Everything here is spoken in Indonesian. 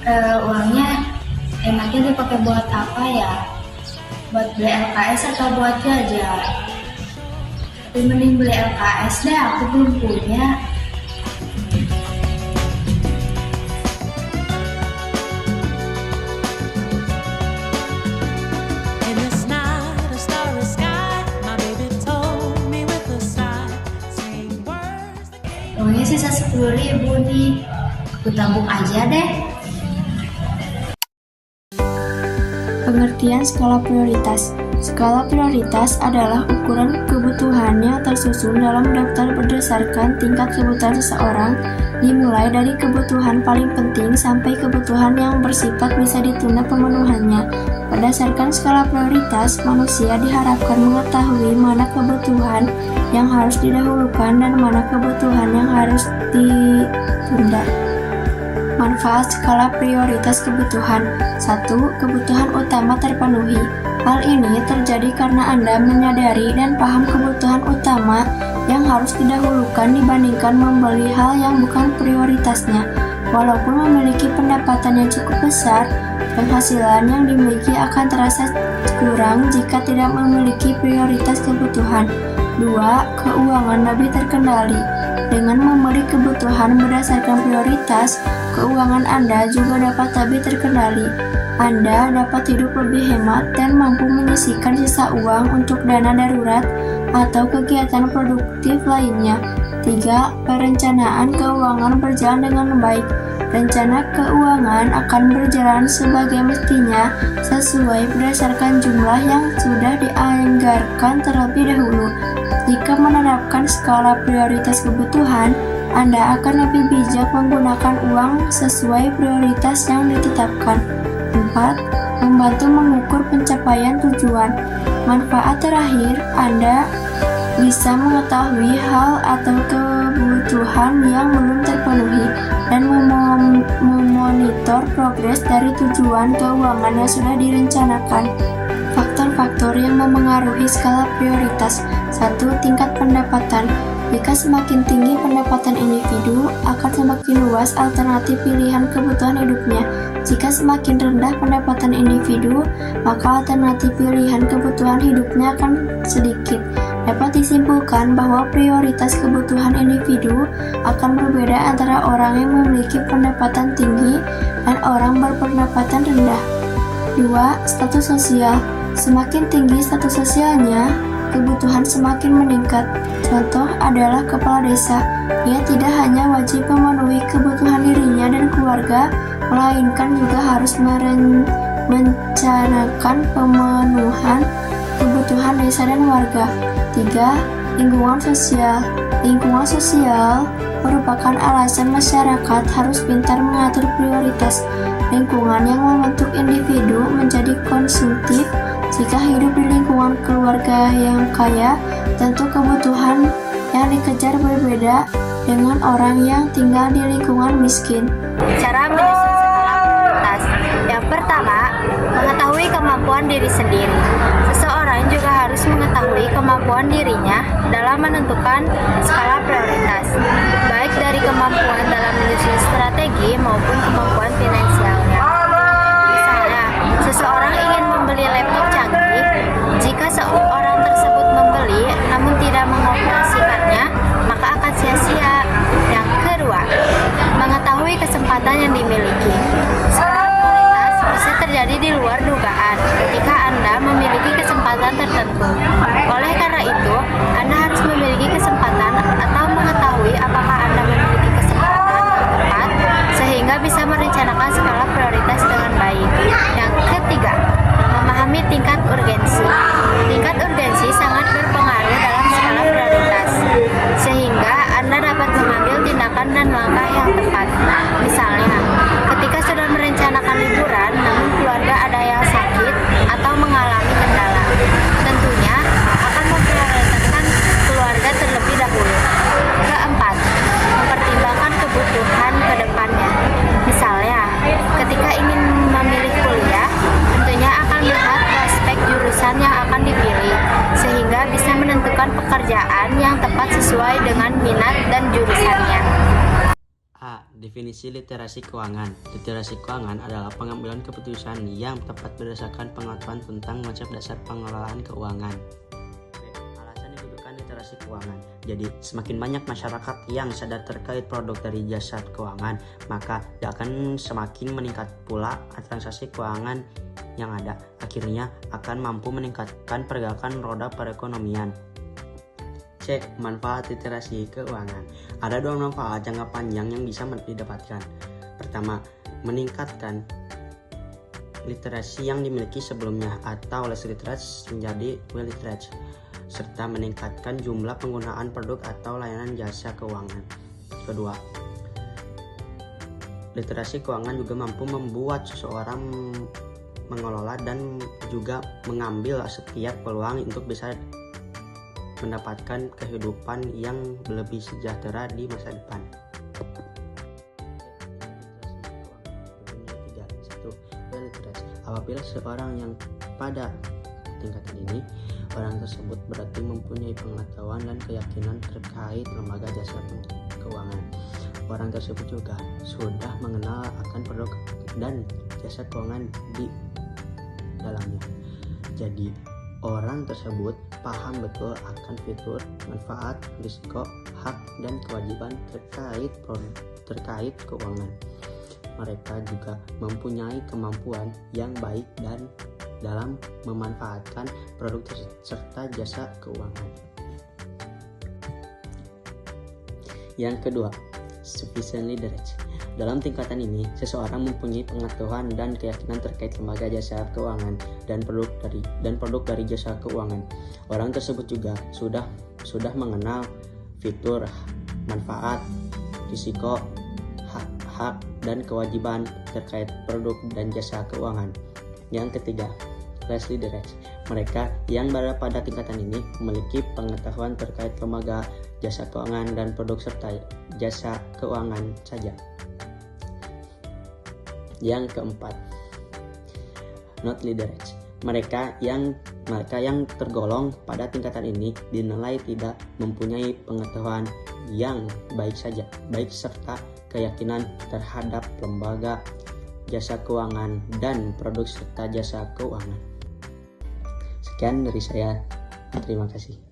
Uangnya enaknya dipakai buat apa ya? Buat beli LKS atau buat jajan? Tapi mending beli LKS deh, aku belum punya. In this night, a starry sky, my baby told me with a sigh, saying words that Uangnya sisa 10.000 nih. Aku tabung aja deh. Pengertian skala prioritas. Skala prioritas adalah ukuran kebutuhan yang tersusun dalam daftar berdasarkan tingkat kebutuhan seseorang, dimulai dari kebutuhan paling penting sampai kebutuhan yang bersifat bisa ditunda pemenuhannya. Berdasarkan skala prioritas, manusia diharapkan mengetahui mana kebutuhan yang harus didahulukan dan mana kebutuhan yang harus ditunda. Manfaat skala prioritas kebutuhan. 1. Kebutuhan utama terpenuhi. Hal ini terjadi karena Anda menyadari dan paham kebutuhan utama yang harus didahulukan dibandingkan membeli hal yang bukan prioritasnya. Walaupun memiliki pendapatan yang cukup besar, penghasilan yang dimiliki akan terasa kurang jika tidak memiliki prioritas kebutuhan. 2. Keuangan lebih terkendali. Dengan membeli kebutuhan berdasarkan prioritas, keuangan Anda juga dapat lebih terkendali. Anda dapat hidup lebih hemat dan mampu menyisihkan sisa uang untuk dana darurat atau kegiatan produktif lainnya. 3. Perencanaan keuangan berjalan dengan baik. Rencana keuangan akan berjalan sebagai mestinya sesuai berdasarkan jumlah yang sudah dianggarkan terlebih dahulu. Jika menerapkan skala prioritas kebutuhan, Anda akan lebih bijak menggunakan uang sesuai prioritas yang ditetapkan. 4. Membantu mengukur pencapaian tujuan. Manfaat terakhir, Anda bisa mengetahui hal atau kebutuhan yang belum terpenuhi dan memonitor progres dari tujuan keuangan yang sudah direncanakan. Faktor-faktor yang memengaruhi skala prioritas. 1. Tingkat pendapatan. Jika semakin tinggi pendapatan individu, akan semakin luas alternatif pilihan kebutuhan hidupnya. Jika semakin rendah pendapatan individu, maka alternatif pilihan kebutuhan hidupnya akan sedikit. Dapat disimpulkan bahwa prioritas kebutuhan individu akan berbeda antara orang yang memiliki pendapatan tinggi dan orang berpendapatan rendah. 2. Status sosial. Semakin tinggi status sosialnya, kebutuhan semakin meningkat. Contoh adalah kepala desa. Ia tidak hanya wajib memenuhi kebutuhan dirinya dan keluarga, melainkan juga harus merencanakan pemenuhan kebutuhan desa dan warga. 3. Lingkungan sosial. Lingkungan sosial merupakan alasan masyarakat harus pintar mengatur prioritas. Lingkungan yang membentuk individu menjadi konsumtif. Jika hidup di lingkungan keluarga yang kaya, tentu kebutuhan yang dikejar berbeda dengan orang yang tinggal di lingkungan miskin. Cara menyusun skala prioritas. Yang pertama, mengetahui kemampuan diri sendiri. Seseorang juga harus mengetahui kemampuan dirinya dalam menentukan skala prioritas, baik dari kemampuan dalam menyusun strategi maupun kemampuan finansialnya. Misalnya, seseorang ingin membeli laptop canggih. Jika seorang tersebut membeli namun tidak mengoperasikannya, maka akan sia-sia. Yang kedua, mengetahui kesempatan yang dimiliki. Skala prioritas bisa terjadi di luar dugaan ketika Anda memiliki kesempatan tertentu. Oleh karena itu, Anda harus memiliki kesempatan atau mengetahui apakah Anda memiliki kesempatan Definisi literasi keuangan. Literasi keuangan adalah pengambilan keputusan yang tepat berdasarkan pengetahuan tentang konsep dasar pengelolaan keuangan. Alasan dibutuhkan literasi keuangan. Jadi, semakin banyak masyarakat yang sadar terkait produk dari jasa keuangan, maka akan semakin meningkat pula transaksi keuangan yang ada. Akhirnya akan mampu meningkatkan pergerakan roda perekonomian. C. Manfaat literasi keuangan. Ada dua manfaat jangka panjang yang bisa didapatkan. Pertama, meningkatkan literasi yang dimiliki sebelumnya atau less literate menjadi well literate, serta meningkatkan jumlah penggunaan produk atau layanan jasa keuangan. Kedua, literasi keuangan juga mampu membuat seseorang mengelola dan juga mengambil setiap peluang untuk bisa mendapatkan kehidupan yang lebih sejahtera di masa depan. Apabila seorang yang pada tingkatan ini, orang tersebut berarti mempunyai pengetahuan dan keyakinan terkait lembaga jasa keuangan. Orang tersebut juga sudah mengenal akan produk dan jasa keuangan di dalamnya. Jadi, orang tersebut paham betul akan fitur, manfaat, risiko, hak, dan kewajiban terkait keuangan. Mereka juga mempunyai kemampuan yang baik dan dalam memanfaatkan produk serta jasa keuangan. Yang kedua, sufficient leverage. Dalam tingkatan ini, seseorang mempunyai pengetahuan dan keyakinan terkait lembaga jasa keuangan dan produk dari jasa keuangan. Orang tersebut juga sudah mengenal fitur, manfaat, risiko, hak dan kewajiban terkait produk dan jasa keuangan. Yang ketiga, less leverage. Mereka yang berada pada tingkatan ini memiliki pengetahuan terkait lembaga jasa keuangan dan produk serta jasa keuangan saja. Yang keempat, not leverage. Mereka yang tergolong pada tingkatan ini dinilai tidak mempunyai pengetahuan yang baik serta keyakinan terhadap lembaga jasa keuangan dan produk serta jasa keuangan. Sekian dari saya. Terima kasih.